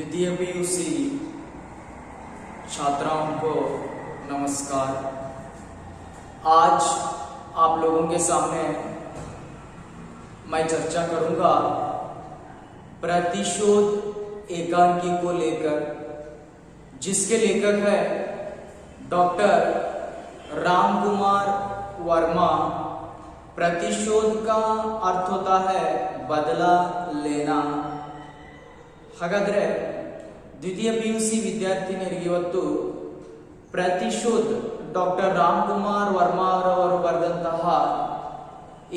द्वितीय पीयूसी छात्राओं को नमस्कार। आज आप लोगों के सामने मैं चर्चा करूंगा प्रतिशोध एकांकी को लेकर, जिसके लेखक है डॉक्टर रामकुमार वर्मा। प्रतिशोध का अर्थ होता है बदला लेना। ಹಾಗಾದ್ರೆ ದ್ವಿತೀಯ ಪಿಯುಸಿ ವಿದ್ಯಾರ್ಥಿನಿಯರಿಗೆ ಇವತ್ತು ಪ್ರತಿಶೋಧ ಡಾಕ್ಟರ್ ರಾಮಕುಮಾರ್ ವರ್ಮಾ ಅವರು ಬರೆದಂತಹ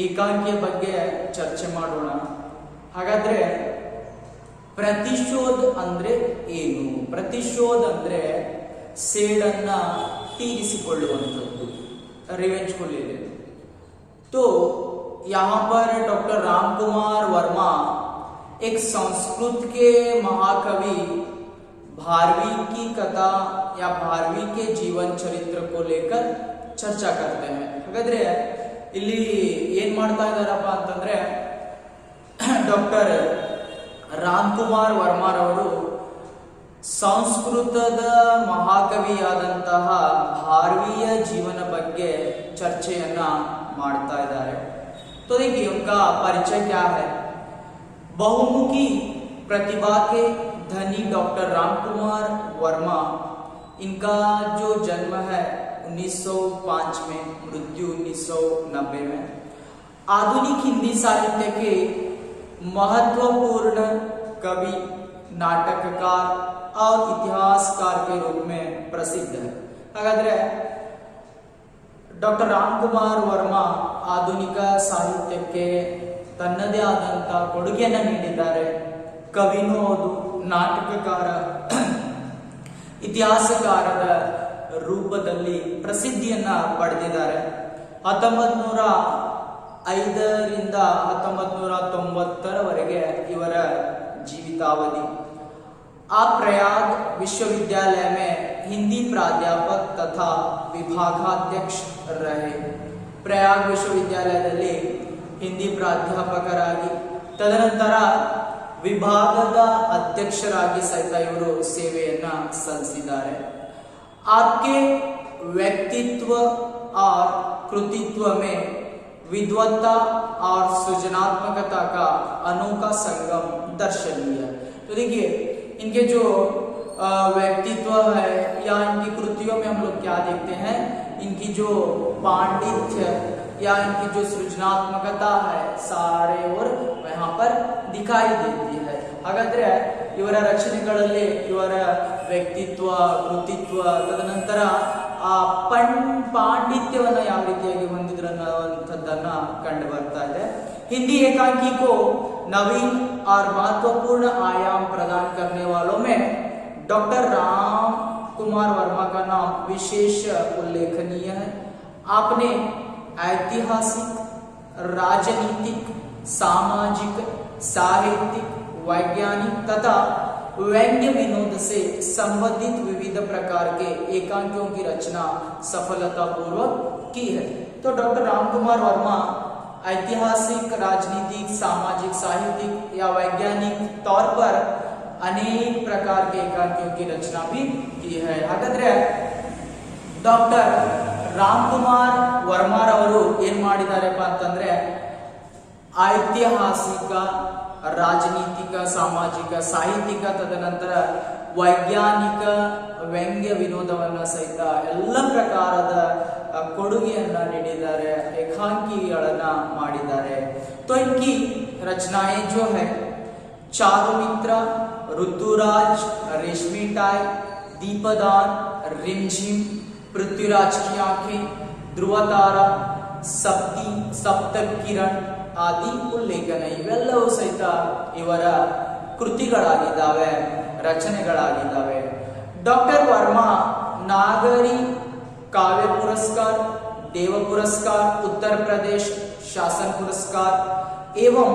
ಏಕಾಂಕಿಯ ಬಗ್ಗೆ ಚರ್ಚೆ ಮಾಡೋಣ। ಹಾಗಾದ್ರೆ ಪ್ರತಿಶೋಧ ಅಂದ್ರೆ ಏನು? ಪ್ರತಿಶೋಧ ಅಂದ್ರೆ ಸೇಡನ್ನ ತೀರಿಸಿಕೊಳ್ಳುವಂಥದ್ದು, रिवेंज को ले लेना। तो यहाँ पर डॉक्टर रामकुमार वर्मा एक संस्कृत के महाकवि भारवी की कथा या भारवी के जीवन चरित्र को लेकर चर्चा करते हैं। ಹಾಗಾದ್ರೆ ಇಲ್ಲಿ ಏನ್ ಮಾಡ್ತಾ ಇದ್ದಾರಪ್ಪ ಅಂತಂದ್ರೆ ಡಾಕ್ಟರ್ ರಾಮಕುಮಾರ್ ವರ್ಮಾರವರು ಸಂಸ್ಕೃತದ ಮಹಾಕವಿಯಾದಂತಹ ಭಾರವಿಯ ಜೀವನ ಬಗ್ಗೆ ಚರ್ಚೆಯನ್ನ ಮಾಡ್ತಾ ಇದ್ದಾರೆ। तो देखिए उनका परिचय क्या है। बहुमुखी प्रतिभा के धनी डॉक्टर रामकुमार वर्मा, इनका जो जन्म है 1905 में, मृत्यु 1990 में। आधुनिक हिंदी साहित्य के महत्वपूर्ण कवि, नाटककार और इतिहासकार के रूप में प्रसिद्ध है। हागाದ್ರೆ ಡಾಕ್ಟರ್ ರಾಮಕುಮಾರ್ ವರ್ಮಾ ಆಧುನಿಕ ಸಾಹಿತ್ಯಕ್ಕೆ ತನ್ನದೇ ಆದಂತಹ ಕೊಡುಗೆಯನ್ನು ನೀಡಿದ್ದಾರೆ। ಕವಿನೂ ಹೌದು, ನಾಟಕಕಾರ, ಇತಿಹಾಸಕಾರದ ರೂಪದಲ್ಲಿ ಪ್ರಸಿದ್ಧಿಯನ್ನ ಪಡೆದಿದ್ದಾರೆ। 1905 ರಿಂದ 1990 ಇವರ ಜೀವಿತಾವಧಿ। आप प्रयाग विश्वविद्यालय में हिंदी प्राध्यापक तथा विभागाध्यक्ष रहे। प्रयाग ವಿಶ್ವವಿದ್ಯಾಲಯದಲ್ಲಿ ಹಿಂದಿ ಪ್ರಾಧ್ಯಾಪಕರಾಗಿ ತದನಂತರ ವಿಭಾಗದ ಅಧ್ಯಕ್ಷರಾಗಿ ಸಹಿತ ಇವರು ಸೇವೆಯನ್ನ ಸಲ್ಲಿಸಿದ್ದಾರೆ। आपके व्यक्तित्व और कृतित्व में विद्वत्ता और सृजनात्मकता का अनोखा संगम दर्शनीय है। तो देखिए इनके जो व्यक्तित्व है या इनकी कृतियों में हम लोग क्या देखते हैं, इनकी जो पांडित्य या इनकी जो सृजनात्मकता है सारे और यहाँ पर दिखाई देती है। ಹಾಗಾದ್ರೆ ಇವರ ರಚನೆಗಳಲ್ಲಿ ಇವರ ವ್ಯಕ್ತಿತ್ವ, ಕೃತಿತ್ವ, ತದನಂತರ ಆ ಪಾಂಡಿತ್ಯವನ್ನ ಯಾವ ರೀತಿಯಾಗಿ ಹೊಂದಿದ್ರು ಅನ್ನುವಂಥದ್ದನ್ನ ಕಂಡು ಬರ್ತಾ ಇದೆ। हिंदी एकांकी को नवीन और महत्वपूर्ण आयाम प्रदान करने वालों में डॉक्टर राम कुमार वर्मा का नाम विशेष उल्लेखनीय है। आपने ऐतिहासिक, राजनीतिक, सामाजिक, साहित्यिक, वैज्ञानिक तथा व्यंग्य विनोद से संबंधित विविध प्रकार के एकांकियों की रचना सफलतापूर्वक की है। तो डॉक्टर रामकुमार वर्मा ऐतिहासिक, राजनीतिक, सामाजिक, साहित्यिक या वैज्ञानिक तौर पर अनेक प्रकार के एकांकियों की रचना भी की है। ಹಾಗಾದ್ರೆ ಡಾಕ್ಟರ್ ರಾಮಕುಮಾರ್ ವರ್ಮಾರವರು ಏನ್ ಮಾಡಿದಾರೆಪ್ಪ ಅಂತಂದ್ರೆ ಐತಿಹಾಸಿಕ, ರಾಜನೀತಿಕ, ಸಾಮಾಜಿಕ, ಸಾಹಿತ್ಯಿಕ, ತದನಂತರ ವೈಜ್ಞಾನಿಕ, ವ್ಯಂಗ್ಯ ವಿನೋದವನ್ನ ಸಹಿತ ಎಲ್ಲ ಪ್ರಕಾರದ ಕೊಡುಗೆಯನ್ನ ನೀಡಿದ್ದಾರೆ, एकांकीಗಳನ್ನ ಮಾಡಿದ್ದಾರೆ। तो इनकी रचनाएं जो है चारुमित्रा, ऋतुराज, रेशमी टाई, दीपदान, रिमझिम, पृथ्वीराज की आंखें, ध्रुवतारा, सप्तकिरण आदि उल्ಲೇಖನ ಇವೆಲ್ಲವೂ ಸಹಿತ ಇವರ ಕೃತಿಗಳಾಗಿದ್ದಾವೆ, ರಚನೆಗಳಾಗಿದ್ದಾವೆ। डॉक्टर वर्मा नागरी काव्य पुरस्कार, देव पुरस्कार, उत्तर प्रदेश शासन पुरस्कार एवं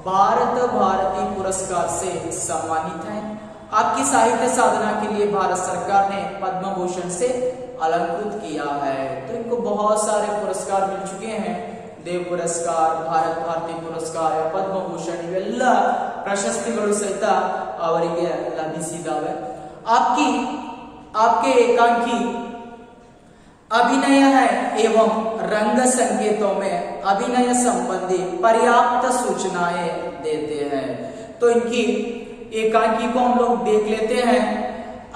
भारत भारती पुरस्कार से सम्मानित हैं। आपकी साहित्य साधना के लिए भारत सरकार ने पद्म भूषण से अलंकृत किया है। तो इनको बहुत सारे पुरस्कार मिल चुके हैं। देव पुरस्कार, भारत भारती पुरस्कार या पद्म भूषण इवेಲ್ಲ ಪ್ರಶಸ್ತಿಗಳು ಸಹಿತ ಅವರಿಗೆ ಲಭಿಸಿದಾವೆ. आपके एकांकी अभिनय है एवं रंग संकेतों में अभिनय संबंधी पर्याप्त सूचनाएं देते हैं. तो इनकी एकांकी को हम लोग देख लेते हैं.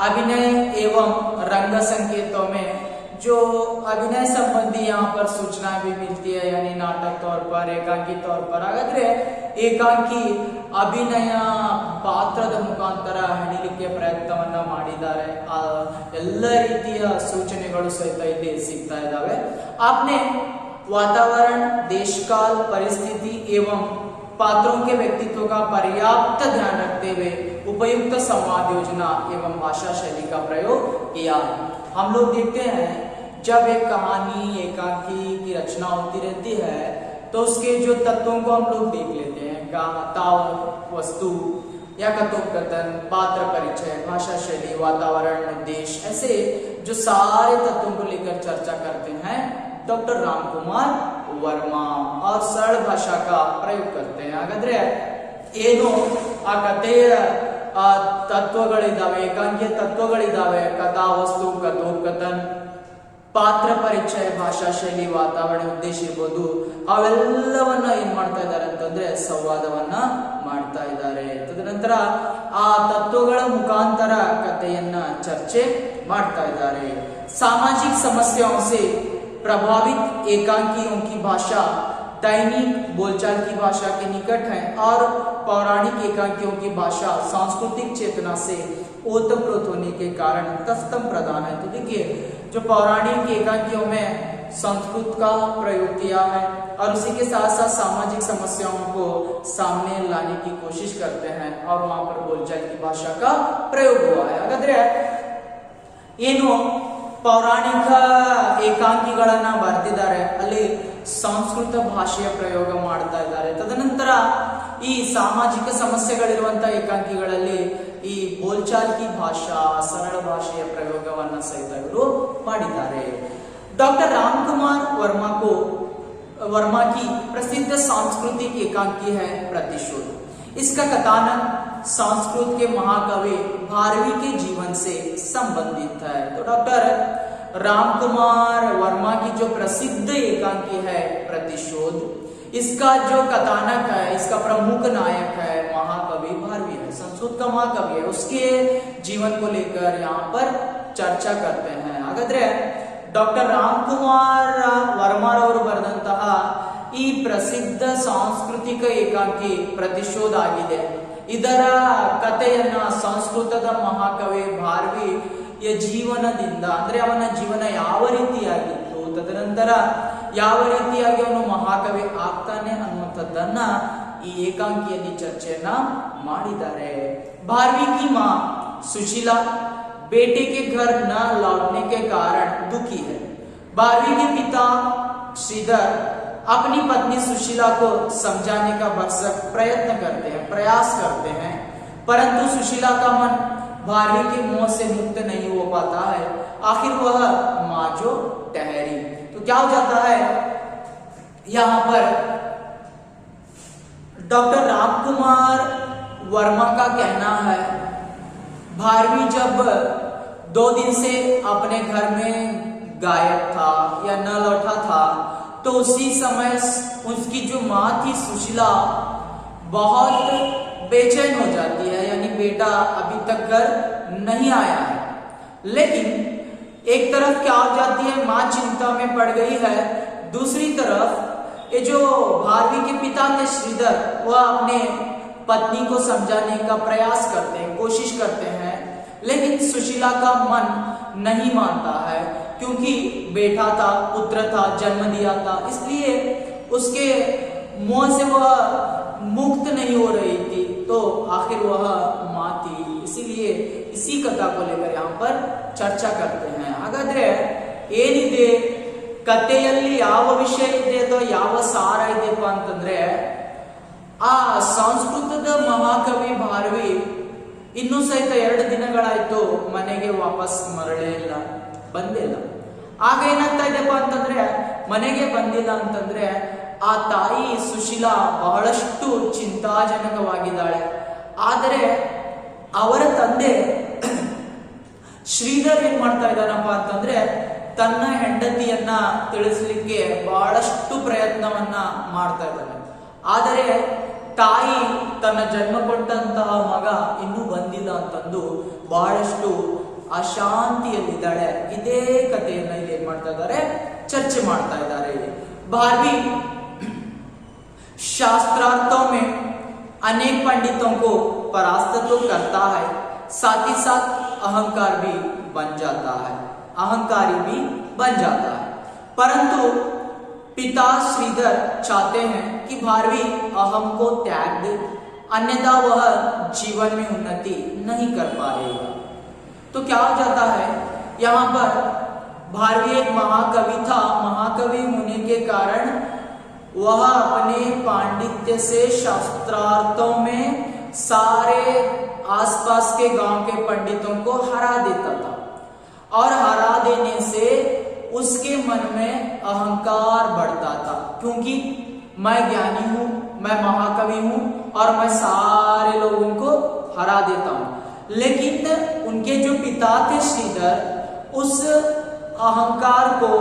अभिनय एवं रंग संकेतों में जो अभिनय संबंधी यहाँ पर सूचनाएं भी मिलती है, यानी नाटक तौर पर, एकांकी तौर पर. ಹಾಗಾದ್ರೆ ಏಕಾಂಕಿ ಅಭಿನಯ ಪಾತ್ರದ ಮುಖಾಂತರ ಹೇಳಲಿಕ್ಕೆ ಪ್ರಯತ್ನವನ್ನ ಮಾಡಿದ್ದಾರೆ. ಎಲ್ಲ ರೀತಿಯ ಸೂಚನೆಗಳು ಸಹಿತ ಇಲ್ಲಿ ಸಿಗ್ತಾ ಇದ್ದಾವೆ. आपने वातावरण, देश काल, परिस्थिति एवं पात्रों के व्यक्तित्व का पर्याप्त ध्यान रखते हुए उपयुक्त संवाद योजना एवं भाषा शैली का प्रयोग किया. हम लोग देखते हैं जब एक कहानी, एकांकी की रचना होती रहती है तो उसके जो तत्वों को हम लोग देख लेते हैं. ताव, वस्तु या कथोपकथन, पात्र परिचय, भाषा शैली, वातावरण, उद्देश, ऐसे जो सारे तत्वों को लेकर चर्चा करते हैं डॉक्टर रामकुमार वर्मा और सरल भाषा का प्रयोग करते हैं. ಹಾಗಾದ್ರೆ ಏನು ಆ ಕಥೆಯ ತತ್ವಗಳಿದ್ದಾವೆ, ಏಕಾಂಕಿಯ ತತ್ವಗಳಿದ್ದಾವೆ, ಕಥಾ, ವಸ್ತು, ಕಥೋಪಕಥನ್, ಪಾತ್ರ ಪರಿಚಯ, ಭಾಷಾ ಶೈಲಿ, ವಾತಾವರಣ, ಉದ್ದೇಶ ಇರ್ಬೋದು, ಅವೆಲ್ಲವನ್ನ ಏನ್ ಮಾಡ್ತಾ ಇದ್ದಾರೆ ಅಂತಂದ್ರೆ ಸಂವಾದವನ್ನ ಮಾಡ್ತಾ ಇದ್ದಾರೆ. ತದನಂತರ ಆ ತತ್ವಗಳ ಮುಖಾಂತರ ಕಥೆಯನ್ನ ಚರ್ಚೆ ಮಾಡ್ತಾ ಇದ್ದಾರೆ. सामाजिक समस्याओं से प्रभावित एकांकियों की भाषा दैनिक बोलचाल की भाषा के निकट है और पौराणिक एकांकियों की भाषा सांस्कृतिक चेतना से ओतप्रोत होने के कारण तस्तम प्रदान है. तो देखिए जो पौराणिक एकांकियों में संस्कृत का प्रयोग किया है और उसी के साथ साथ सामाजिक समस्याओं को सामने लाने की कोशिश करते हैं और वहां पर बोलचाल की भाषा का प्रयोग हुआ है. हाಗಾದ್ರೆ ಏನು ಪೌರಾಣಿಕ ಏಕಾಂಕಿಗಳನ್ನ ಬರೆದಿದ್ದಾರೆ, ಅಲ್ಲಿ ಸಂಸ್ಕೃತ ಭಾಷೆಯ ಪ್ರಯೋಗ ಮಾಡ್ತಾ ಇದ್ದಾರೆ. ತದನಂತರ ಈ ಸಾಮಾಜಿಕ ಸಮಸ್ಯೆಗಳಿರುವಂತಹ ಏಕಾಂಕಿಗಳಲ್ಲಿ ಈ ಬೋಲ್ಚಾಲ್ ಕಿ ಭಾಷಾ, ಸರಳ ಭಾಷೆಯ ಪ್ರಯೋಗವನ್ನ ಸಹಿತ ಇವರು ಮಾಡಿದ್ದಾರೆ. डॉक्टर रामकुमार वर्मा की प्रसिद्ध सांस्कृतिक एकांकी है प्रतिशोध. इसका कथानक संस्कृत के महाकवि भारवी के जीवन से संबंधित है. तो डॉक्टर रामकुमार वर्मा की जो प्रसिद्ध एकांकी है प्रतिशोध, इसका जो कथानक है, इसका प्रमुख नायक है महाकवि भारवी है, संस्कृत का महाकवि है, उसके जीवन को लेकर यहाँ पर चर्चा करते हैं. हागाದ್ರೆ ಡಾಕ್ಟರ್ ರಾಮ್ಕುಮಾರ್ ವರ್ಮಾರವರು ಬರೆದಂತಹ ಈ ಪ್ರಸಿದ್ಧ ಸಾಂಸ್ಕೃತಿಕ ಏಕಾಂಕಿ ಪ್ರತಿಶೋಧ ಆಗಿದೆ. ಇದರ ಕಥೆಯನ್ನ ಸಂಸ್ಕೃತದ ಮಹಾಕವಿ ಭಾರ್ವಿಯ ಜೀವನದಿಂದ, ಅಂದ್ರೆ ಅವನ ಜೀವನ ಯಾವ ರೀತಿಯಾಗಿತ್ತು, ತದನಂತರ ಯಾವ ರೀತಿಯಾಗಿ ಅವನು ಮಹಾಕವಿ ಆಗ್ತಾನೆ ಅನ್ನುವಂಥದ್ದನ್ನ ಈ ಏಕಾಂಕಿಯಲ್ಲಿ ಚರ್ಚೆಯನ್ನ ಮಾಡಿದ್ದಾರೆ. ಭಾರ್ವಿ की मां सुशीला बेटे के घर न लौटने के कारण दुखी है. भारवी के पिता श्रीधर अपनी पत्नी सुशीला को समझाने का भरसक प्रयास करते हैं, परंतु सुशीला का मन भारवी के मोह से मुक्त नहीं हो पाता है. आखिर वह मां जो ठहरी. तो क्या हो जाता है यहां पर डॉक्टर रामकुमार वर्मा का कहना है, भारवी जब 2 दिन से अपने घर में गायब था या न लौटा था तो उसी समय उसकी जो मां थी सुशीला बहुत बेचैन हो जाती है, यानी बेटा अभी तक घर नहीं आया है. लेकिन एक तरफ क्या हो जाती है, मां चिंता में पड़ गई है, दूसरी तरफ ये जो भारवी के पिता थे श्रीधर, वह अपने पत्नी को समझाने का प्रयास करते हैं, कोशिश करते हैं, लेकिन सुशीला का मन नहीं मानता है क्योंकि बेटा था, पुत्र था, जन्म दिया था, इसलिए उसके मोह से वह मुक्त नहीं हो रही थी. तो आखिर वह मां थी. इसीलिए इसी कथा को लेकर यहाँ पर चर्चा करते हैं. ಹಾಗಾದ್ರೆ ಏನಿದೆ ಕಥೆಯಲ್ಲಿ, ಯಾವ ವಿಷಯ ಇದೆ ಅಥವಾ ಯಾವ ಸಾರ ಇದೆಪ್ಪ ಅಂತಂದ್ರೆ, ಆ ಸಂಸ್ಕೃತದ ಮಹಾಕವಿ ಭಾರ್ವಿ ಇನ್ನೂ ಸಹಿತ 2 ದಿನಗಳಾಯ್ತು ಮನೆಗೆ ವಾಪಸ್ ಮರಳೇ ಇಲ್ಲ, ಬಂದಿಲ್ಲ. ಆಗ ಏನಾಗ್ತಾ ಇದೆಪ್ಪ ಅಂತಂದ್ರೆ, ಮನೆಗೆ ಬಂದಿಲ್ಲ ಅಂತಂದ್ರೆ ಆ ತಾಯಿ ಸುಶೀಲಾ ಬಹಳಷ್ಟು ಚಿಂತಾಜನಕವಾಗಿದ್ದಾಳೆ. ಆದರೆ ಅವರ ತಂದೆ ಶ್ರೀಧರ್ ಏನ್ ಮಾಡ್ತಾ ಇದ್ದಾನಪ್ಪ ಅಂತಂದ್ರೆ ತನ್ನ ಹೆಂಡತಿಯನ್ನ ತಿಳಿಸ್ಲಿಕ್ಕೆ ಬಹಳಷ್ಟು ಪ್ರಯತ್ನವನ್ನ ಮಾಡ್ತಾ ಇದ್ದಾನೆ. ಆದರೆ ತಾಯಿ ತನ್ನ ಜನ್ಮ ಕೊಟ್ಟಂತಹ ಮಗ ಇನ್ನೂ ಬಂದಿಲ್ಲ ಅಂತಂದು ಬಹಳಷ್ಟು ಅಶಾಂತಿಯಲ್ಲಿದ್ದಾಳೆ. ಇದೇ ಕಥೆಯನ್ನ ಇಲ್ಲಿ ಏನ್ ಮಾಡ್ತಾ ಇದ್ದಾರೆ, ಚರ್ಚೆ ಮಾಡ್ತಾ ಇದ್ದಾರೆ. भारवी शास्त्रार्थों में अनेक पंडितों को परास्त तो करता है, साथ ही साथ अहंकार भी बन जाता है, अहंकारी भी बन जाता है. परंतु पिता श्रीधर चाहते हैं कि भारवी अहम को त्याग दे, अन्यथा वह जीवन में उन्नति नहीं कर पाएगा. तो क्या हो जाता है, यहाँ पर भारवी एक महाकवि था. महाकवि होने के कारण वह अपने पांडित्य से शास्त्रार्थों में सारे आसपास के गांव के पंडितों को हरा देता था. और हरा देने से उसके मन में अहंकार बढ़ता था, क्योंकि मैं ज्ञानी हूं, मैं महाकवि हूं और मैं सारे लोगों को हरा देता हूं. लेकिन उनके जो पिता थे श्रीधर, उस अहंकार को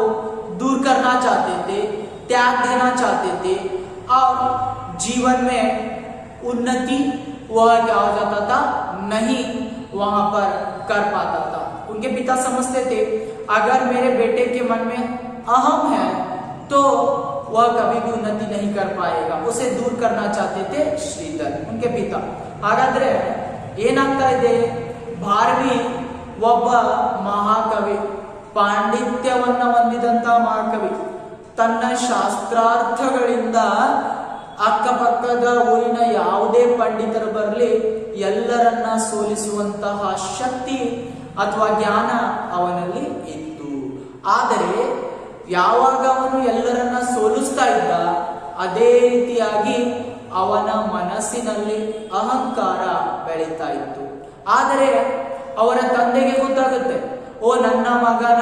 दूर करना चाहते थे, त्याग देना चाहते थे और जीवन में उन्नति वह क्या हो जाता था, नहीं वहां पर कर पाता था. उनके पिता समझते थे अगर मेरे बेटे के मन में अहम है तो वह कभी भी उन्नति नहीं कर पाएगा. उसे दूर करना चाहते थे श्रीधर, उनके पिता. ಹಾಗಾದ್ರೆ ಏನಾಗ್ತಾ ಇದೆ, ಭಾರವಿ ಒಬ್ಬ ಮಹಾಕವಿ, ಪಾಂಡಿತ್ಯವನ್ನ ಹೊಂದಿದಂತಹ ಮಹಾಕವಿ, ತನ್ನ ಶಾಸ್ತ್ರಾರ್ಥಗಳಿಂದ ಅಕ್ಕಪಕ್ಕದ ಊರಿನ ಯಾವುದೇ ಪಂಡಿತರು ಬರಲಿ ಎಲ್ಲರನ್ನ ಸೋಲಿಸುವಂತಹ ಶಕ್ತಿ ಅಥವಾ ಜ್ಞಾನ ಅವನಲ್ಲಿ ಇತ್ತು. ಆದರೆ ಯಾವಾಗ ಅವನು ಎಲ್ಲರನ್ನ ಸೋಲಿಸ್ತಾ ಇದ್ದ, ಅದೇ ರೀತಿಯಾಗಿ ಅವನ ಮನಸ್ಸಿನಲ್ಲಿ ಅಹಂಕಾರ ಬೆಳೀತಾ ಇತ್ತು. ಆದರೆ ಅವರ ತಂದೆಗೆ ಗೊತ್ತಾಗುತ್ತೆ, ಓ ನನ್ನ ಮಗನ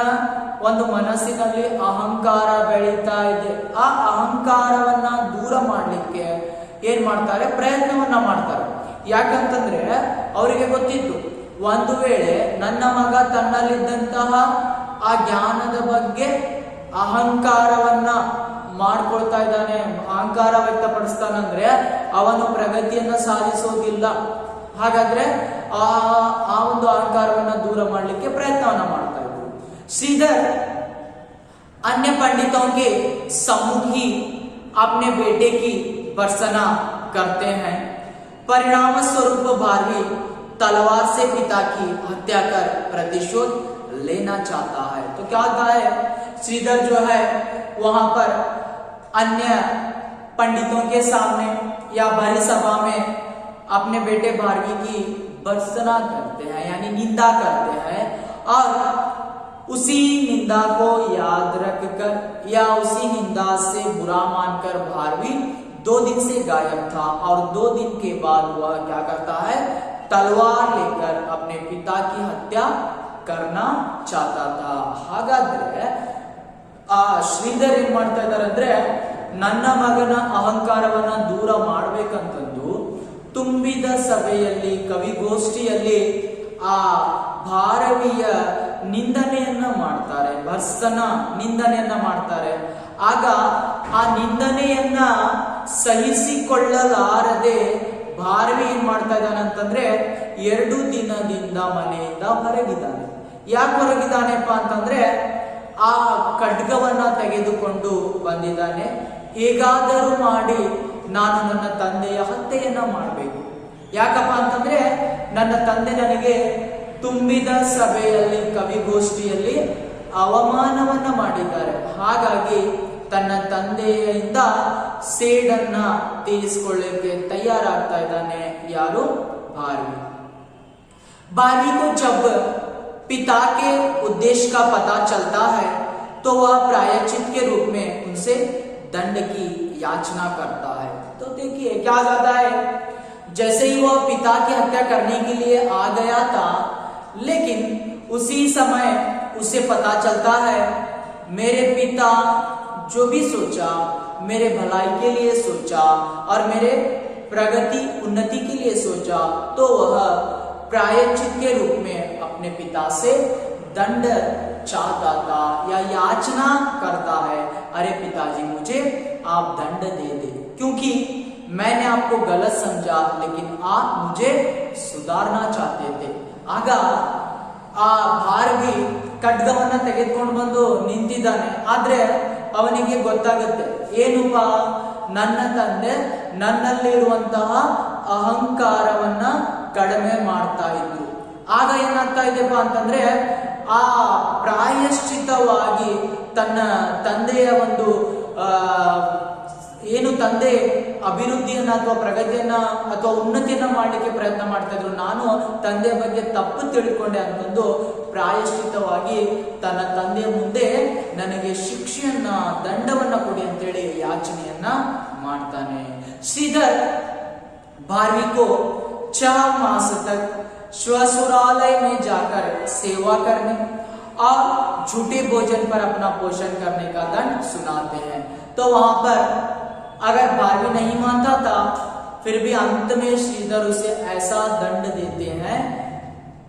ಒಂದು ಮನಸ್ಸಿನಲ್ಲಿ ಅಹಂಕಾರ ಬೆಳೀತಾ ಇದೆ, ಆ ಅಹಂಕಾರವನ್ನ ದೂರ ಮಾಡಲಿಕ್ಕೆ ಏನ್ ಮಾಡ್ತಾರೆ, ಪ್ರಯತ್ನವನ್ನ ಮಾಡ್ತಾರೆ. ಯಾಕಂತಂದ್ರೆ ಅವರಿಗೆ ಗೊತ್ತಿತ್ತು, ಒಂದು ವೇಳೆ ನನ್ನ ಮಗ ತನ್ನಲ್ಲಿದ್ದಂತಹ ಆ ಜ್ಞಾನದ ಬಗ್ಗೆ ಅಹಂಕಾರವನ್ನ ಮಾಡ್ಕೊಳ್ತಾ ಇದ್ದಾನೆ, ಅಹಂಕಾರ ವ್ಯಕ್ತಪಡಿಸ್ತಾನಂದ್ರೆ ಅವನು ಪ್ರಗತಿಯನ್ನ ಸಾಧಿಸೋದಿಲ್ಲ. ಹಾಗಾದ್ರೆ ಆ ಒಂದು ಅಹಂಕಾರವನ್ನ ದೂರ ಮಾಡಲಿಕ್ಕೆ ಪ್ರಯತ್ನವನ್ನ ಮಾಡ್ತಾ ಇದ್ರು. श्रीधर अन्य पंडितों के सम्मुख ही अपने बेटे की भर्त्सना करते हैं. परिणाम स्वरूप भारवी तलवार से पिता की हत्या कर प्रतिशोध लेना चाहता है. तो क्या होता है, श्रीधर जो है वहां पर अन्य पंडितों के सामने या भरी सभा में अपने बेटे भारवी की भर्त्सना करते हैं, यानी निंदा करते हैं. और उसी निंदा को याद रखकर या उसी निंदा से बुरा मानकर भारवी 2 दिन से गायब था. और 2 दिन के बाद वह क्या करता है, तलवार लेकर अपने पिता की हत्या करना चाहता था. ಹಾಗಾದ್ರೆ ಶ್ರೀಧರ್ ಏನ್ ಮಾಡ್ತಾ ಇದ್ದಾರೆ ಅಂದ್ರೆ, ನನ್ನ ಮಗನ ಅಹಂಕಾರವನ್ನ ದೂರ ಮಾಡ್ಬೇಕಂತಂದು ತುಂಬಿದ ಸಭೆಯಲ್ಲಿ, ಕವಿಗೋಷ್ಠಿಯಲ್ಲಿ ಆ ಭಾರವಿಯ ನಿಂದನೆಯನ್ನ ಮಾಡ್ತಾರೆ, ಭರ್ತ್ಸನ ನಿಂದನೆಯನ್ನ ಮಾಡ್ತಾರೆ. ಆಗ ಆ ನಿಂದನೆಯನ್ನ ಸಹಿಸಿಕೊಳ್ಳಲಾರದೆ ಭಾರವಿ ಏನ್ ಮಾಡ್ತಾ ಇದ್ದಾನೆ ಅಂತಂದ್ರೆ 2 ದಿನದಿಂದ ಮನೆಯಿಂದ ಹೊರಗಿದ್ದಾನೆ. ಯಾಕೆ ಹೊರಗಿದ್ದಾನೆಪ್ಪ ಅಂತಂದ್ರೆ ಆ ಖಡ್ಗವನ್ನ ತೆಗೆದುಕೊಂಡು ಬಂದಿದ್ದಾನೆ. ಹೇಗಾದರೂ ಮಾಡಿ ನಾನು ನನ್ನ ತಂದೆಯ ಹತ್ಯೆಯನ್ನ ಮಾಡಬೇಕು. ಯಾಕಪ್ಪ ಅಂತಂದ್ರೆ ನನ್ನ ತಂದೆ ನನಗೆ ತುಂಬಿದ ಸಭೆಯಲ್ಲಿ, ಕವಿಗೋಷ್ಠಿಯಲ್ಲಿ ಅವಮಾನವನ್ನ ಮಾಡಿದ್ದಾರೆ. ಹಾಗಾಗಿ ತನ್ನ ತಂದೆಯಿಂದ ಸೇಡನ್ನ ತೀರಿಸಿಕೊಳ್ಳಕ್ಕೆ ತಯಾರಾಗ್ತಾ ಇದ್ದಾನೆ. ಯಾರು, ಭಾರವಿ. भारवी को जब पिता के उद्देश्य का पता चलता है तो वह प्रायश्चित के रूप में उनसे दंड की याचना करता है. तो देखिए क्या जाता है, जैसे ही वह पिता की हत्या करने के लिए आ गया था, लेकिन उसी समय उसे पता चलता है मेरे पिता जो भी सोचा, मेरे भलाई के लिए सोचा और मेरे प्रगति उन्नति के लिए सोचा, तो वह प्रायश्चित के रूप में अपने पिता से दंड चाहता था या याचना करता है, अरे पिताजी मुझे आप दंड दे दे, क्योंकि मैंने आपको गलत समझा लेकिन आप मुझे सुधारना चाहते थे। ಆಗ ಆ ಭಾರ್ವಿ ಖಡ್ಗವನ್ನ ತೆಗೆದುಕೊಂಡು ಬಂದು ನಿಂತಿದ್ದಾನೆ. ಆದ್ರೆ ಅವನಿಗೆ ಗೊತ್ತಾಗುತ್ತೆ, ಏನಪ್ಪ, ನನ್ನ ತಂದೆ ನನ್ನಲ್ಲಿರುವಂತಹ ಅಹಂಕಾರವನ್ನ ಕಡಿಮೆ ಮಾಡ್ತಾ ಇದ್ರು. ಆಗ ಏನಾಗ್ತಾ ಇದೆಪ್ಪ ಅಂತಂದ್ರೆ, ಆ ಪ್ರಾಯಶ್ಚಿತವಾಗಿ ತನ್ನ ತಂದೆಯ ಒಂದು ಏನು ತಂದೆ ಅಭಿವೃದ್ಧಿಯನ್ನ ಅಥವಾ ಪ್ರಗತಿಯನ್ನ ಅಥವಾ ಉನ್ನತಿಯನ್ನ ಮಾಡಲಿಕ್ಕೆ ಪ್ರಯತ್ನ ಮಾಡ್ತಾ ಇದ್ರು, ನಾನು ತಂದೆಯ ಬಗ್ಗೆ ತಪ್ಪು ತಿಳ್ಕೊಂಡೆ ಅಂತಂದು ಪ್ರಾಯಶ್ಚಿತವಾಗಿ ತನ್ನ ತಂದೆಯ ಮುಂದೆ ನನಗೆ ಶಿಕ್ಷೆಯನ್ನ ದಂಡವನ್ನ ಕೊಡಿ ಅಂತೇಳಿ ಯಾಚನೆಯನ್ನ ಮಾಡ್ತಾನೆ. ಶ್ರೀಧರ್ भारवी को 6 मास तक श्वसुरालय में जाकर सेवा करने और झूठे भोजन पर अपना पोषण करने का दंड सुनाते हैं। तो वहां पर अगर भारवी नहीं मानता था, फिर भी अंत में श्रीधर उसे ऐसा दंड देते हैं,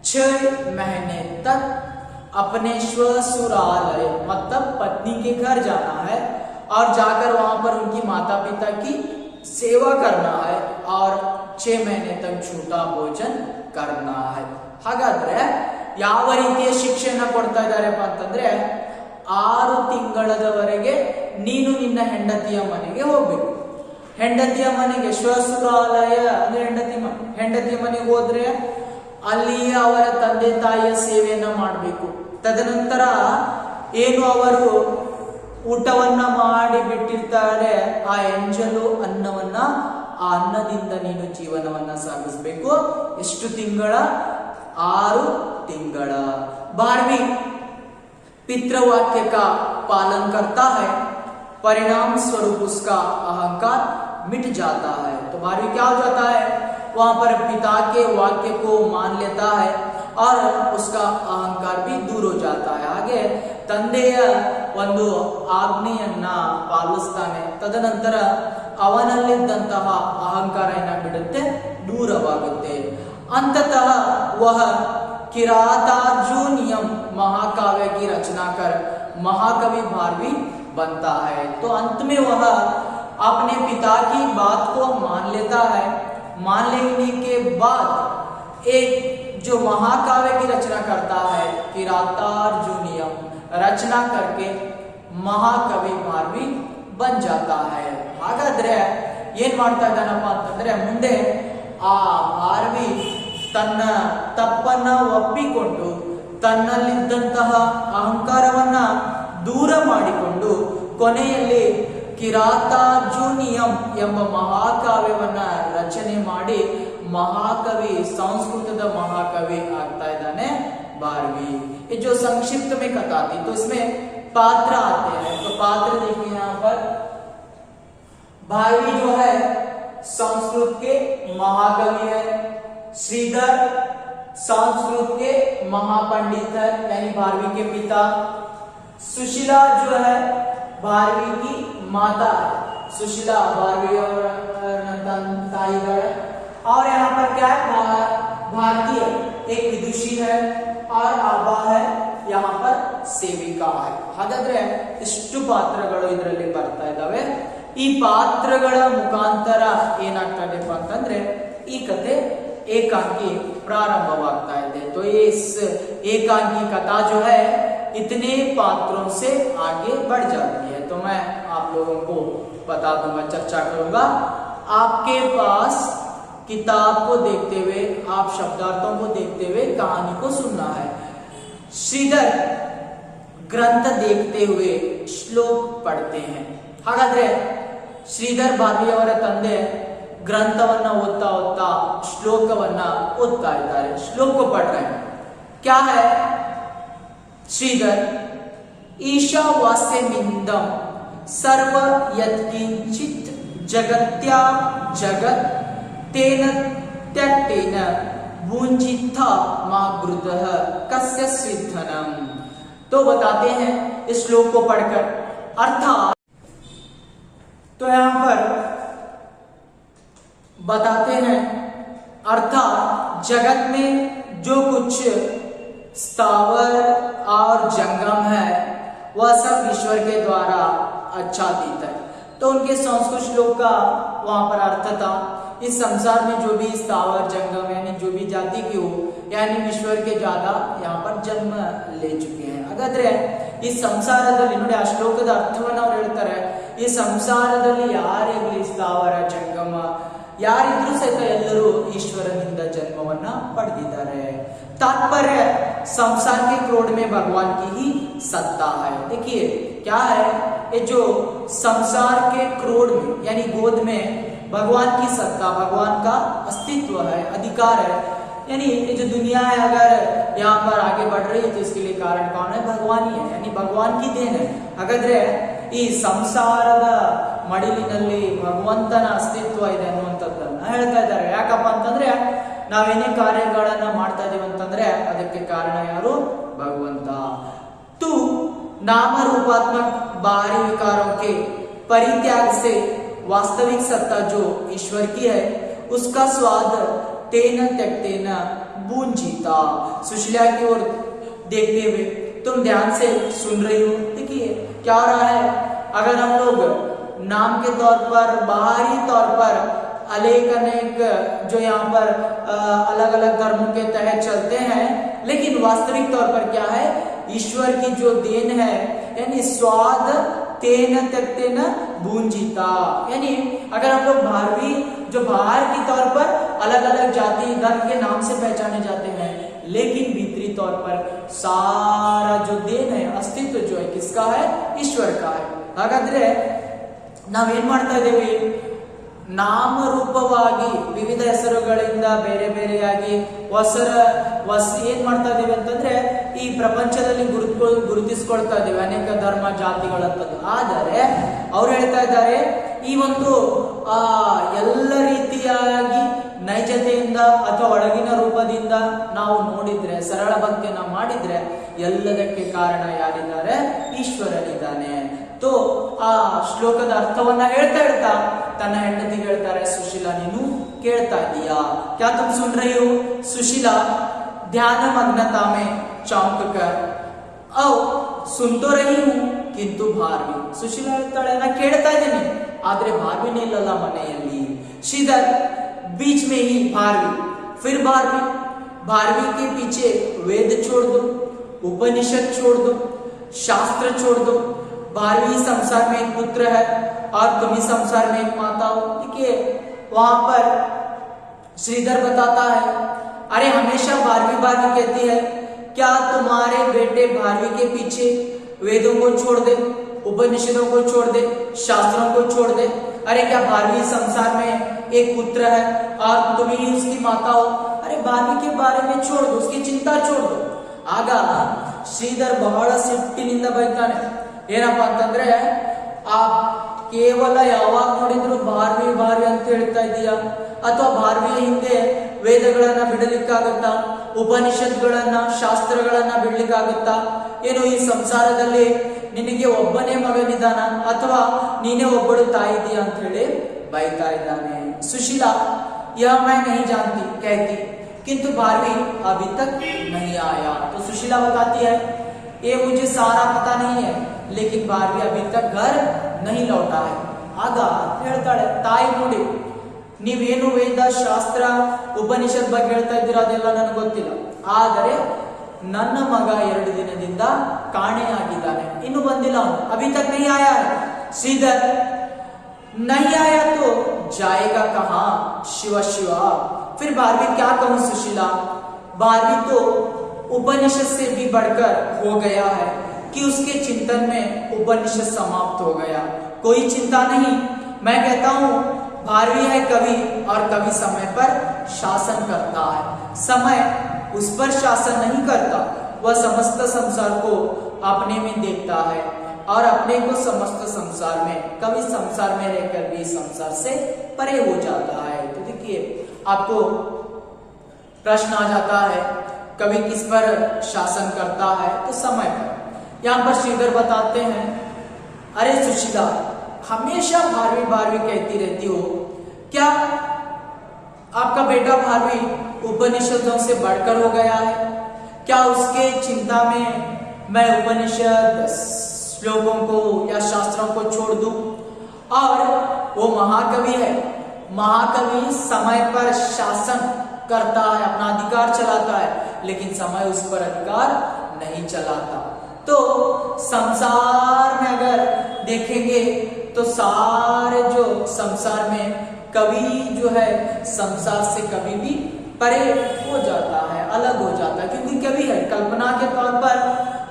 6 महीने तक अपने श्वसुरालय मतलब पत्नी के घर जाना है और जाकर वहां पर उनकी माता पिता की सेवा करना है और 6 महीने तक झूठा भोजन करना है. ಹಾಗಾದ್ರೆ ಯಾವ ರೀತಿಯ ಶಿಕ್ಷೆಯನ್ನ ಕೊಡ್ತಾ ಇದ್ದಾರೆಪ್ಪ ಅಂತಂದ್ರೆ, 6 ತಿಂಗಳದವರೆಗೆ ನೀನು ನಿನ್ನ ಹೆಂಡತಿಯ ಮನೆಗೆ ಹೋಗ್ಬೇಕು. ಹೆಂಡತಿಯ ಮನೆಗೆ ಶ್ವಸುರಾಲಯ ಅಂದ್ರೆ ಹೆಂಡತಿಯ ಮನೆಗೆ ಹೋದ್ರೆ ಅಲ್ಲಿ ಅವರ ತಂದೆ ತಾಯಿಯ ಸೇವೆಯನ್ನ ಮಾಡಬೇಕು. ತದನಂತರ ಏನು ಅವರು ಊಟವನ್ನ ಮಾಡಿ ಬಿಟ್ಟಿರ್ತಾರೆ, ಆ ಎಂಜಲು ಅನ್ನವನ್ನ, ಆ ಅನ್ನದಿಂದ ನೀನು ಜೀವನವನ್ನ ಸಾಗಿಸಬೇಕು. ಎಷ್ಟು ತಿಂಗಳ? 6 ತಿಂಗಳ. भारवी पितृवाक्य का पालन करता है, परिणाम स्वरूप उसका अहंकार मिट जाता है. तो भारवी क्या हो जाता है, वहां पर पिता के वाक्य को मान लेता है और उसका अहंकार भी दूर हो जाता है. ಹಾಗೆ ತಂದೆಯ ಒಂದು ಆಜ್ಞೆಯನ್ನ ಪಾಲಿಸ್ತಾನೆ. ತದನಂತರ ಅವನಲ್ಲಿದ್ದಂತಹ ಅಹಂಕಾರ ಏನಾಗ್ಬಿಡುತ್ತೆ, ದೂರವಾಗುತ್ತೆ. अंततः वह किरातार्जुनीयम महाकाव्य की रचना कर महाकवि भारवी बनता है. तो अंत में वह अपने पिता की बात को मान लेता है. मान लेने के बाद एक जो महाकाव्य की रचना करता है, किरातार्जुनीयम रचना करके महाकवि भारवी बन जाता है. ಹಾಗಾದ್ರೆ ಏನ್ ಮಾಡ್ತಾ ಇದ್ದಾನಪ್ಪ ಅಂತಂದ್ರೆ, ಮುಂದೆ ಆ ಭಾರ್ವಿ ತನ್ನ ತಪ್ಪನ್ನ ಒಪ್ಪಿಕೊಂಡು ತನ್ನಲ್ಲಿದ್ದಂತಹ ಅಹಂಕಾರವನ್ನ ದೂರ ಮಾಡಿಕೊಂಡು ಕೊನೆಯಲ್ಲಿ ಕಿರಾತಾರ್ಜುನಿಯಂ ಎಂಬ ಮಹಾಕಾವ್ಯವನ್ನ ರಚನೆ ಮಾಡಿ ಮಹಾಕವಿ, ಸಂಸ್ಕೃತದ ಮಹಾಕವಿ ಆಗ್ತಾ ಇದ್ದಾನೆ भारवी. ये जो संक्षिप्त में कथा थी, तो इसमें पात्र आते हैं. तो पात्र देखिए यहाँ पर, भारवी जो है संस्कृत के महाकवि है, श्रीधर संस्कृत के महापंडित है यानी भारवी के पिता, सुशीला जो है भारवी की माता है, सुशीला भारवी और ताईगढ़. और यहाँ पर क्या है, भारतीय एक विदुषी है और आबा है, यहाँ पर ಸೇವಿಕಾ है. ಹಾಗಾದ್ರೆ ಇಷ್ಟು ಪಾತ್ರಗಳು ಇದರಲ್ಲಿ ಬರ್ತಾ ಇದ್ದಾವೆ. ಈ ಪಾತ್ರಗಳ ಮುಖಾಂತರ ಏನಾಗ್ತಾ ಇದೆಪ್ಪ ಅಂತಂದ್ರೆ, ಈ ಕತೆ एकांकी प्रारंभवागता है. तो इस एकांकी कथा जो है इतने पात्रों से आगे बढ़ जाती है. तो मैं आप लोगों को बता दूंगा, चर्चा करूंगा. आपके पास किताब को देखते हुए, आप शब्दार्थों को देखते हुए कहानी को सुनना है. श्रीधर ग्रंथ देखते हुए श्लोक पढ़ते हैं. ಹಾಗಾದ್ರೆ ಶ್ರೀಧರ್ ಭಾರ್ವಿಯವರ ತಂದೆ ग्रंथवನ್ನ ಓದ್ತಾ ಓದ್ತಾ ಶ್ಲೋಕವನ್ನ ಓದ್ತಾ ಇದ್ದಾರೆ. ಶ್ಲೋಕ ಪढ़ रहे हैं. क्या है? श्रीधर ईशावास्यमिन्दं सर्व यत्किंचित् जगत्या जगत तेन त्यक्तेन भुञ्जित्था मा गृधः कस्य स्विद्धनम्. तो बताते हैं इस श्लोक को पढ़कर, अर्थात तो यहाँ पर बताते हैं, अर्थात जगत में जो कुछ स्थावर और जंगम है वह सब ईश्वर के द्वारा आच्छादित है। तो उनके संस्कृत श्लोक का वहां पर अर्थ था, इस संसार में जो भी स्थावर जंगम यानी जो भी जाति की हो यानी ईश्वर के ज्यादा यहाँ पर जन्म ले चुके हैं। ಹಾಗಾದ್ರೆ ಈ ಸಂಸಾರದಲ್ಲಿ ನೋಡಿ ಆ ಶ್ಲೋಕದ ಅರ್ಥವನ್ನು ಅವರು ಹೇಳ್ತಾರೆ, ಈ ಸಂಸಾರದಲ್ಲಿ ಯಾರಿರಲಿ ಸ್ಥಾವರ ಜಂಗಮ ಯಾರಿದ್ರೂ ಸಹಿತ ಎಲ್ಲರೂ ईश्वरನಿಂದ ಜನ್ಮವನ್ನ ಪಡೆದಿದ್ದಾರೆ। तात्पर्य संसार के क्रोध में भगवान की ही सत्ता है। देखिए क्या है, ये जो संसार के क्रोध में यानी गोद में भगवान की सत्ता, भगवान का अस्तित्व है, अधिकार है। यानी ये जो दुनिया है अगर यहाँ पर आगे बढ़ रही है तो इसके लिए कारण कौन है? भगवान ही है, यानी भगवान की देन है। ಹಾಗಾದ್ರೆ ಈ ಸಂಸಾರದ ಮಡಿಲಿನಲ್ಲಿ ಭಗವಂತನ ಅಸ್ತಿತ್ವ ಇದೆ ಅನ್ನುವಂಥದ್ದನ್ನ ಹೇಳ್ತಾ ಇದ್ದಾರೆ। ಯಾಕಪ್ಪ ಅಂತಂದ್ರೆ ನಾವೇನೇ ಕಾರ್ಯಗಳನ್ನ ಮಾಡ್ತಾ ಇದೀವಿ ಅಂತಂದ್ರೆ ಅದಕ್ಕೆ ಕಾರಣ ಯಾರು? भगवंत। तो नाम रूपात्मक बाहरी विकारों के परित्याग से वास्तविक सत्ता जो ईश्वर की है उसका स्वाद तेन त्यक्तेन भुंजीता। सुशीला की ओर देखते हुए तुम ध्यान से सुन रही हो। देखिए क्या हो रहा है, अगर हम लोग नाम के तौर पर बाहरी तौर पर अनेक जो यहाँ पर अलग अलग धर्मों के तहत चलते हैं, लेकिन वास्तविक तौर पर क्या है, ईश्वर की जो देन है यानी स्वाद तेन त्यक्तेन भुंजीता। यानी अगर हम लोग बाहरवी जो बाहर की तौर पर अलग अलग जाति धर्म के नाम से पहचाने जाते हैं, लेकिन भीतरी तौर पर सारा जो देन है अस्तित्व जो है किसका है? ईश्वर का है। ಹಾಗಾದ್ರೆ ನಾವೇನ್ ಮಾಡ್ತಾ ಇದ್ದೇವೆ, ನಾಮರೂಪವಾಗಿ ವಿವಿಧ ಹೆಸರುಗಳಿಂದ ಬೇರೆ ಬೇರೆಯಾಗಿ ಏನ್ ಮಾಡ್ತಾ ಇದ್ದೇವೆ ಅಂತಂದ್ರೆ ಈ ಪ್ರಪಂಚದಲ್ಲಿ ಗುರುತಿಸ್ಕೊಳ್ತಾ ಇದ್ದೇವೆ ಅನೇಕ ಧರ್ಮ ಜಾತಿಗಳಂತದ್ದು। ಆದರೆ ಅವ್ರು ಹೇಳ್ತಾ ಇದ್ದಾರೆ ಈ ಒಂದು ಎಲ್ಲ ರೀತಿಯಾಗಿ ನೈಜತೆಯಿಂದ ಅಥವಾ ಒಳಗಿನ ರೂಪದಿಂದ ನಾವು ನೋಡಿದ್ರೆ, ಸರಳ ಭಕ್ತಿಯನ್ನ ಮಾಡಿದ್ರೆ ಎಲ್ಲದಕ್ಕೆ ಕಾರಣ ಯಾರಿದ್ದಾರೆ? ಈಶ್ವರನಿದ್ದಾನೆ। तो ಆ ಶ್ಲೋಕದ ಅರ್ಥವನ್ನ ಹೇಳ್ತಾ ಹೇಳ್ತಾ ತನ್ನ ಹೆಂಡತಿಗೆ ಹೇಳ್ತಾರೆ, ಸುಶೀಲಾ ನೀನು ಕೇಳ್ತಾ ಇದೀಯಾ? क्या तुम सुन रही हो? सुशीला ध्यान मग्नता में चौंक कर औ सुन तो रही हूं किंतु भारवी। ಸುಶೀಲಾ ಹೇಳ್ತಾಳೆ ನಾ ಕೇಳ್ತಾ ಇದ್ದೀನಿ ಆದ್ರೆ ಭಾರ್ವಿನೇ ಇಲ್ಲಲ್ಲ ಮನೆಯಲ್ಲಿ। ಶ್ರೀಧರ್ बीच में ही भारवी, फिर भारवी, भारवी के पीछे वेद छोड़ दो, उपनिषद छोड़ दो, शास्त्र छोड़ दो। भारवी संसार में एक पुत्र है और तुम ही संसार में एक माता हो। देखिए वहां पर श्रीधर बताता है, अरे हमेशा भारवी भारवी कहती है, क्या तुम्हारे बेटे भारवी के पीछे वेदों को छोड़ दे, उपनिषदों को छोड़ दे, शास्त्रों को छोड़ दे? अरे क्या भारवी संसार में एक पुत्र है और तुम ही उसकी माता हो? अरे भारवी के बारे में छोड़ दो, उसकी चिंता छोड़ दो। ಆಗ ಶ್ರೀಧರ್ ಬಹಳ ಸಿಟ್ಟಿನಿಂದ ಬೈತಾನೆ, ಏನಪ್ಪಾ ಅಂತಂದ್ರೆ ಆ ಕೇವಲ ಯಾವಾಗ ನೋಡಿದ್ರು ಭಾರ್ವಿ ಭಾರ್ವಿ ಅಂತ ಹೇಳ್ತಾ ಇದೀಯಾ, ಅಥವಾ ಭಾರ್ವಿಯ ಹಿಂದೆ ವೇದಗಳನ್ನ ಬಿಡಲಿಕ್ಕಾಗತ್ತಾ, ಉಪನಿಷತ್ಗಳನ್ನ ಶಾಸ್ತ್ರಗಳನ್ನ ಬಿಡ್ಲಿಕ್ಕಾಗತ್ತಾ? ಏನು ಈ ಸಂಸಾರದಲ್ಲಿ ನಿನಗೆ ಒಬ್ಬನೇ ಮಗನಿದಾನ ಅಥವಾ ನೀನೇ ಒಬ್ಬಳು ತಾಯಿ ಇದೆಯಾ ಅಂತ ಹೇಳಿ ಬೈತಾ ಇದ್ದಾನೆ। सुशीला यह मैं नहीं जानती कहती, किंतु भारवी अभी तक नहीं आया। तो सुशीला बताती है ये मुझे सारा पता नहीं है, लेकिन भारवी अभी तक घर नहीं लौटा है। ಆಗ ಹೇಳ್ತಾಳೆ, ತಾಯಿ ನೋಡಿ ನೀವೇನು ವೇದ ಶಾಸ್ತ್ರ ಉಪನಿಷತ್ ಬಗ್ಗೆ ಹೇಳ್ತಾ ಇದ್ದೀರಾ ಅದೆಲ್ಲ ನನಗೆ ಗೊತ್ತಿಲ್ಲ, ಆದರೆ ನನ್ನ ಮಗ 2 ದಿನದಿಂದ ಕಾಣೆಯಾಗಿದ್ದಾನೆ, ಇನ್ನು ಬಂದಿಲ್ಲ ಅವನು। ಅಭಿ ತಕ್ नहीं आया है। श्रीधर नहीं आया तो जाएगा कहां? शिवा शिवा। फिर भारवी क्या कहूं सुशीला, भारवी तो उपनिषद से भी बढ़कर हो गया है कि उसके चिंतन में उपनिषद समाप्त हो गया। कोई चिंता नहीं, मैं कहता हूं भारवी है कवि और कवि समय पर शासन करता है। समय उस पर शासन नहीं करता, वह समस्त संसार को अपने में देखता है और अपने को समस्त संसार में, कवि संसार में रहकर भी संसार से परे हो जाता है। तो देखिए आपको प्रश्न आ जाता है कवि किस पर शासन करता है? तो समय पर। यहाँ पर श्रीधर बताते हैं, अरे सुशीला हमेशा भारवी भारवी कहती रहती हो, क्या आपका बेटा भारवी उपनिषदों से बढ़कर हो गया है? क्या उसके चिंता में मैं उपनिषद श्लोकों को या शास्त्रों को छोड़ दूं? और वो महाकवि है, महाकवि समय पर शासन करता है, अपना अधिकार चलाता है, लेकिन समय उस पर अधिकार नहीं चलाता। तो संसार में अगर देखेंगे तो सारे जो संसार में कवि जो है संसार से कभी भी परे हो जाता है, अलग हो जाता है, क्योंकि कवि है, कल्पना के तौर पर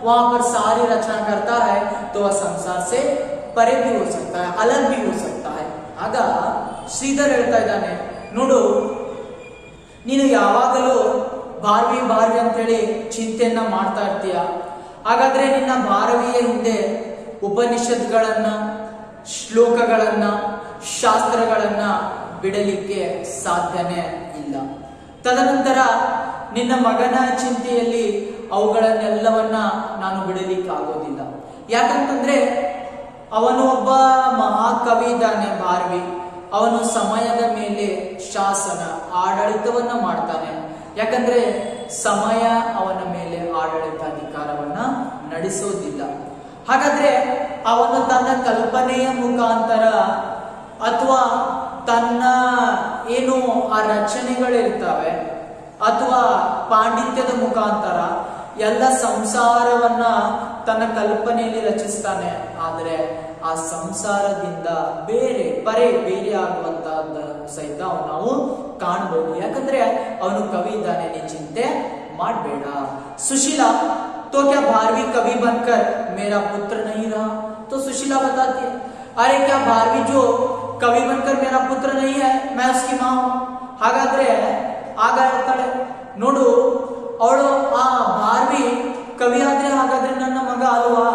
वहां पर सारी रचना करता है, तो वह संसार से परे भी हो सकता है, अलग भी हो सकता है। ಆಗ ಶ್ರೀಧರ್ ಹೇಳ್ತಾ ಇದ್ದಾನೆ, ನೋಡು ನೀನು ಯಾವಾಗಲೂ ಭಾರವಿ ಭಾರವಿ ಅಂತೇಳಿ ಚಿಂತೆಯನ್ನ ಮಾಡ್ತಾ ಇರ್ತೀಯ, ಹಾಗಾದ್ರೆ ನಿನ್ನ ಭಾರವಿಯ ಹಿಂದೆ ಉಪನಿಷತ್ಗಳನ್ನ, ಶ್ಲೋಕಗಳನ್ನ, ಶಾಸ್ತ್ರಗಳನ್ನ ಬಿಡಲಿಕ್ಕೆ ಸಾಧ್ಯನೇ ಇಲ್ಲ. ತದನಂತರ ನಿನ್ನ ಮಗನ ಚಿಂತೆಯಲ್ಲಿ ಅವುಗಳನ್ನೆಲ್ಲವನ್ನ ನಾನು ಬಿಡಲಿಕ್ಕಾಗೋದಿಲ್ಲ. ಯಾಕಂತಂದ್ರೆ ಅವನು ಒಬ್ಬ ಮಹಾಕವಿ ಇದ್ದಾನೆ ಭಾರವಿ, ಅವನು ಸಮಯದ ಮೇಲೆ ಶಾಸನ ಆಡಳಿತವನ್ನ ಮಾಡ್ತಾನೆ. ಯಾಕಂದ್ರೆ ಸಮಯ ಅವನ ಮೇಲೆ ಆಡಳಿತಾಧಿಕಾರವನ್ನ ನಡೆಸೋದಿಲ್ಲ. ಹಾಗಾದ್ರೆ ಅವನು ತನ್ನ ಕಲ್ಪನೆಯ ಮುಖಾಂತರ ಅಥವಾ ತನ್ನ ಏನು ಆ ರಚನೆಗಳಿರ್ತವೆ ಅಥವಾ ಪಾಂಡಿತ್ಯದ ಮುಖಾಂತರ ಎಲ್ಲ ಸಂಸಾರವನ್ನ ತನ್ನ ಕಲ್ಪನೆಯಲ್ಲಿ ರಚಿಸ್ತಾನೆ. ಆದರೆ ಆ ಸಂಸಾರದಿಂದ ಬೇರೆ ಆಗುವಂತಹದ್ದ ಸಹಿತ ನಾವು ಕಾಣಬಹುದು. ಯಾಕಂದ್ರೆ ಅವನು ಕವಿ ಇದ್ದಾನೆ, ನೀ ಚಿಂತೆ ಮಾಡಬೇಡ. सुशीला, तो क्या भारवी कवि बनकर मेरा पुत्र नहीं रहा? तो सुशीला बताती है, अरे क्या भारवी जो कवि बनकर मेरा पुत्र नहीं है, मैं उसकी माँ हूं. ಹಾಗಾದ್ರೆ ಆಗ ಹೇಳ್ತಾಳೆ, ನೋಡು ಅವಳು ಆ ಭಾರವಿ ಕವಿ ಆದ್ರೆ ಹಾಗಾದ್ರೆ ನನ್ನ ಮಗ ಅಲ್ವಾ,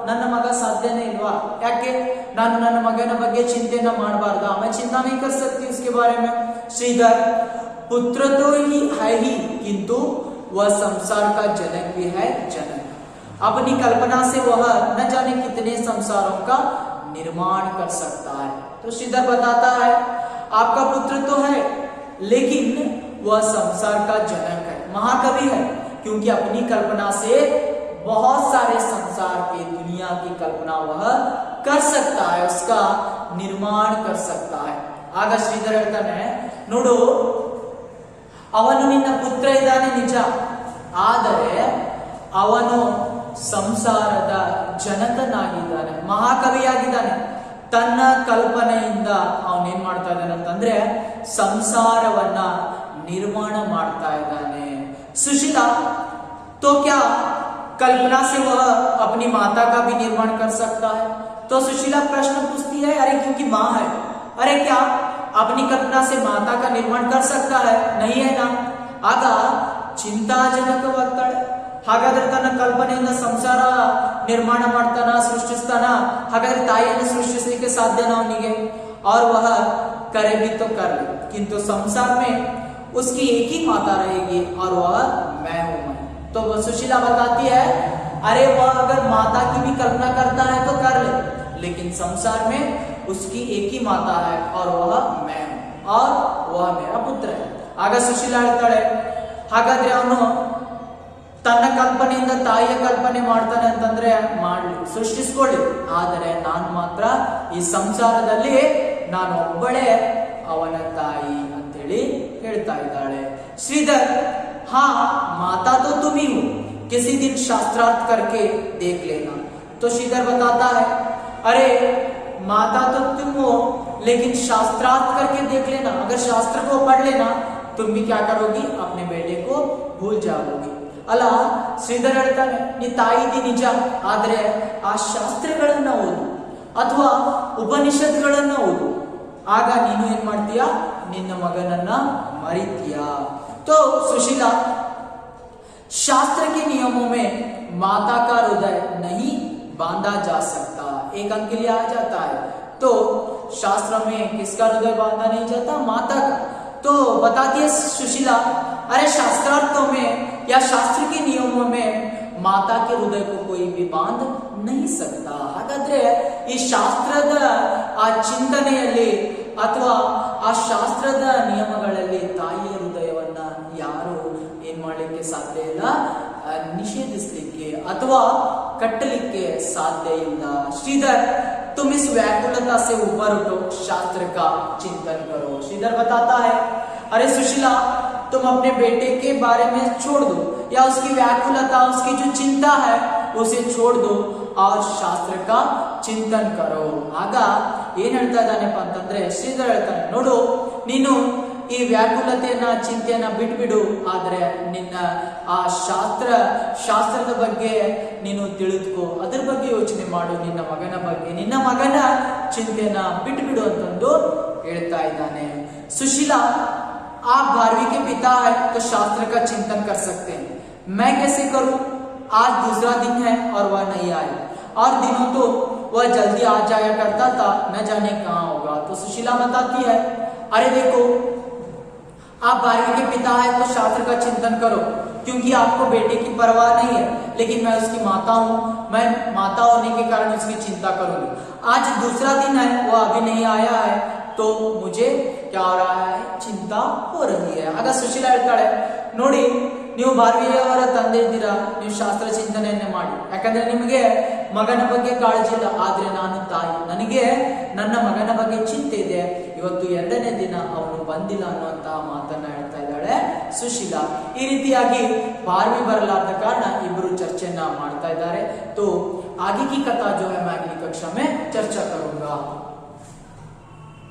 ನನ್ನ ಮಗ ಸಾಧ್ಯನೇ ಇಲ್ವಾ? ಯಾಕೆ ನಾನು ನನ್ನ ಮಗನ ಬಗ್ಗೆ ಚಿಂತೆನ ಮಾಡಬಾರ್ದ? मैं चिंता नहीं कर सकती उसके बारे में. श्रीधर, पुत्र तो ही है ही, किंतु वह संसार का जनक भी है. जनक अपनी कल्पना से वह न जाने कितने संसारों का निर्माण कर सकता है. तो श्रीधर बताता है, आपका पुत्र तो है, लेकिन वह संसार का जनक है, महाकवि है, क्योंकि अपनी कल्पना से बहुत सारे संसार के, दुनिया की कल्पना वह कर सकता है, उसका निर्माण कर सकता है. ಆಗ ಶ್ರೀಧರ್ ಹೇಳ್ತಾನೆ, ನೋಡು ಅವನು ನಿನ್ನ ಪುತ್ರ ಇದ್ದಾನೆ ನಿಜ, ಆದರೆ ಅವನು ಸಂಸಾರದ ಜನಕನಾಗಿದ್ದಾನೆ, ಮಹಾಕವಿಯಾಗಿದ್ದಾನೆ. ತನ್ನ ಕಲ್ಪನೆಯಿಂದ ಅವನೇನ್ ಮಾಡ್ತಾ ಇದ್ದಾನೆ ಅಂತಂದ್ರೆ ಸಂಸಾರವನ್ನ ನಿರ್ಮಾಣ ಮಾಡ್ತಾ ಇದ್ದಾನೆ. सुशीला, तो क्या कल्पना से वह अपनी माता का भी निर्माण कर सकता है? तो सुशीला प्रश्न पूछती है, अरे क्योंकि माँ है, अरे क्या अपनी कल्पना से माता का निर्माण कर सकता है? नहीं है ना. ಆಗ ಚಿಂತಾಜನಕವಾಗ್ತಾಳೆ. ಹಾಗಾದ್ರೆ ತನ್ನ ಕಲ್ಪನೆಯಿಂದ ಸಂಸಾರ ನಿರ್ಮಾಣ ಮಾಡ್ತಾನ, ಸೃಷ್ಟಿಸ್ತಾನ, ಹಾಗಾದ್ರೆ ತಾಯಿಯನ್ನು ಸೃಷ್ಟಿಸಲಿಕ್ಕೆ ಸಾಧ್ಯನ ಅವನಿಗೆ? और वह करे भी तो कर ले, किंतु संसार में उसकी एक ही माता रहेगी और वह मैं हूं मैं. तो सुशीला बताती है, अरे वह अगर माता की भी कल्पना करता है तो कर ले, लेकिन संसार में उसकी एक ही माता है और वह मैं हूं और वह मेरा पुत्र है. ಆಗ ಸುಶೀಲಾ ಹೇಳ್ತಾಳೆ, ಹಾಗಾದ್ರೆ ಅವನು ತನ್ನ ಕಲ್ಪನೆಯಿಂದ ತಾಯಿಯ ಕಲ್ಪನೆ ಮಾಡ್ತಾನೆ ಅಂತಂದ್ರೆ ಮಾಡ್ಲಿ, ಸೃಷ್ಟಿಸ್ಕೊಳ್ಳಿ, ಆದರೆ ನಾನು ಮಾತ್ರ ಈ ಸಂಸಾರದಲ್ಲಿ ನಾನು ಒಬ್ಬಳೇ ಅವನ ತಾಯಿ ಅಂತೇಳಿ ಹೇಳ್ತಾ ಇದ್ದಾಳೆ. ಶ್ರೀಧರ್, हाँ माता तो तुम ही हो, किसी दिन शास्त्रार्थ करके देख लेना. तो श्रीधर बताता है, अरे माता तो तुम हो, लेकिन शास्त्रार्थ करके देख लेना. अगर शास्त्र को पढ़ लेना तुम भी क्या करोगी, अपने बेटे को भूल जाओगी. ಅಲ್ಲ, ಶ್ರೀಧರ್ ಹೇಳ್ತಾನೆ, ನೀ ತಾಯಿದಿ ನಿಜ, ಆದ್ರೆ ಆ ಶಾಸ್ತ್ರಗಳನ್ನ ಓದು ಅಥವಾ ಉಪನಿಷತ್ಗಳನ್ನ ಓದು, ಆಗ ನೀನು ಏನ್ ಮಾಡ್ತೀಯ, ನಿನ್ನ ಮಗನನ್ನ ಮರಿತೀಯ. तो सुशीला, शास्त्र के नियमों में माता का हृदय नहीं बांधा जा सकता. एक अंक के लिए आ जाता है, तो शास्त्र में किसका हृदय बांधा नहीं जाता, माता का. तो बताती है सुशीला, अरे शास्त्रार्थों में या शास्त्र के नियमों में ಮಾತಾ ಕೆ ಹೃದಯ ಕೋ ಕೋಯಿ ಭಿ ಬಾಂಧ नहीं सकता. ಹಾಗಾದ್ರೆ ಈ ಶಾಸ್ತ್ರದ ಆ ಚಿಂತನೆಯಲ್ಲಿ ಅಥವಾ ಆ ಶಾಸ್ತ್ರದ ನಿಯಮಗಳಲ್ಲಿ ತಾಯಿಯ ಹೃದಯವನ್ನ ಯಾರು ಏನ್ ಮಾಡ್ಲಿಕ್ಕೆ ಸಾಧ್ಯ ಇಲ್ಲ, ನಿಷೇಧಿಸಲಿಕ್ಕೆ ಅಥವಾ ಕಟ್ಟಲಿಕ್ಕೆ ಸಾಧ್ಯ ಇಲ್ಲ. श्रीधर तुम इस व्याकुलता से ऊपर उठो, शास्त्र का चिंतन करो. श्रीधर बताता है, अरे सुशीला तुम अपने बेटे के बारे में छोड़ दो, या उसकी व्याकुलता, उसकी जो चिंता है उसे छोड़ दो और ಶಾಸ್ತ್ರ का ಚಿಂತನ್ ಕರೋ. ಆಗ ಏನ್ ಹೇಳ್ತಾ ಇದ್ದಾನೆಪ್ಪ ಅಂತಂದ್ರೆ, ಶ್ರೀಧರ್ ಹೇಳ್ತಾನೆ, ನೋಡು ನೀನು ಈ ವ್ಯಾಕುಲತೆಯನ್ನ ಚಿಂತೆಯನ್ನ ಬಿಟ್ಬಿಡು, ಆದ್ರೆ ನಿನ್ನ ಆ ಶಾಸ್ತ್ರದ ಬಗ್ಗೆ ನೀನು ತಿಳಿದುಕೋ, ಅದ್ರ ಬಗ್ಗೆ ಯೋಚನೆ ಮಾಡು, ನಿನ್ನ ಮಗನ ಬಗ್ಗೆ, ನಿನ್ನ ಮಗನ ಚಿಂತೆಯನ್ನ ಬಿಟ್ಬಿಡು ಅಂತಂದು ಹೇಳ್ತಾ ಇದ್ದಾನೆ. सुशीला आप 12वीं के पिता है तो शास्त्र का चिंतन कर सकते हैं, मैं कैसे करूं? आज दूसरा दिन है और वह नहीं आया, और दिनों तो वह जल्दी आ जाया करता था, न जाने कहां होगा. तो सुशीला बताती है, अरे देखो आप 12वीं के पिता है तो शास्त्र का चिंतन करो, क्योंकि आपको बेटे की परवाह नहीं है, लेकिन मैं उसकी माता हूं, मैं माता होने के कारण उसकी चिंता करूंगी. आज दूसरा दिन है, वह अभी नहीं आया है, तो मुझे क्या हो रहा है, चिंता हो रही है. ಆಗ ಸುಶೀಲಾ ಹೇಳ್ತಾಳೆ, ನೋಡಿ ನೀವು 12ವಿಯವರ ತಂದೆ ಇದ್ದೀರಾ, ನೀವು ಶಾಸ್ತ್ರ ಚಿಂತನೆಯನ್ನೇ ಮಾಡಿ, ಯಾಕಂದ್ರೆ ನಿಮಗೆ ಮಗನ ಬಗ್ಗೆ ಕಾಳಜಿ ಇಲ್ಲ, ಆದ್ರೆ ನಾನು ತಾಯಿ, ನನಗೆ ನನ್ನ ಮಗನ ಬಗ್ಗೆ ಚಿಂತೆ ಇದೆ. ಇವತ್ತು 2ನೇ ದಿನ ಅವನು ಬಂದಿಲ್ಲ ಅನ್ನುವಂತಹ ಮಾತನ್ನ ಹೇಳ್ತಾ ಇದ್ದಾಳೆ ಸುಶೀಲಾ. ಈ ರೀತಿಯಾಗಿ 12वीं ಬರಲಾದ ಕಾರಣ ಇಬ್ಬರು ಚರ್ಚೆಯನ್ನ ಮಾಡ್ತಾ ಇದ್ದಾರೆ. तो आगे की कथा जो है मैं अगली कक्षा में चर्चा करूंगा.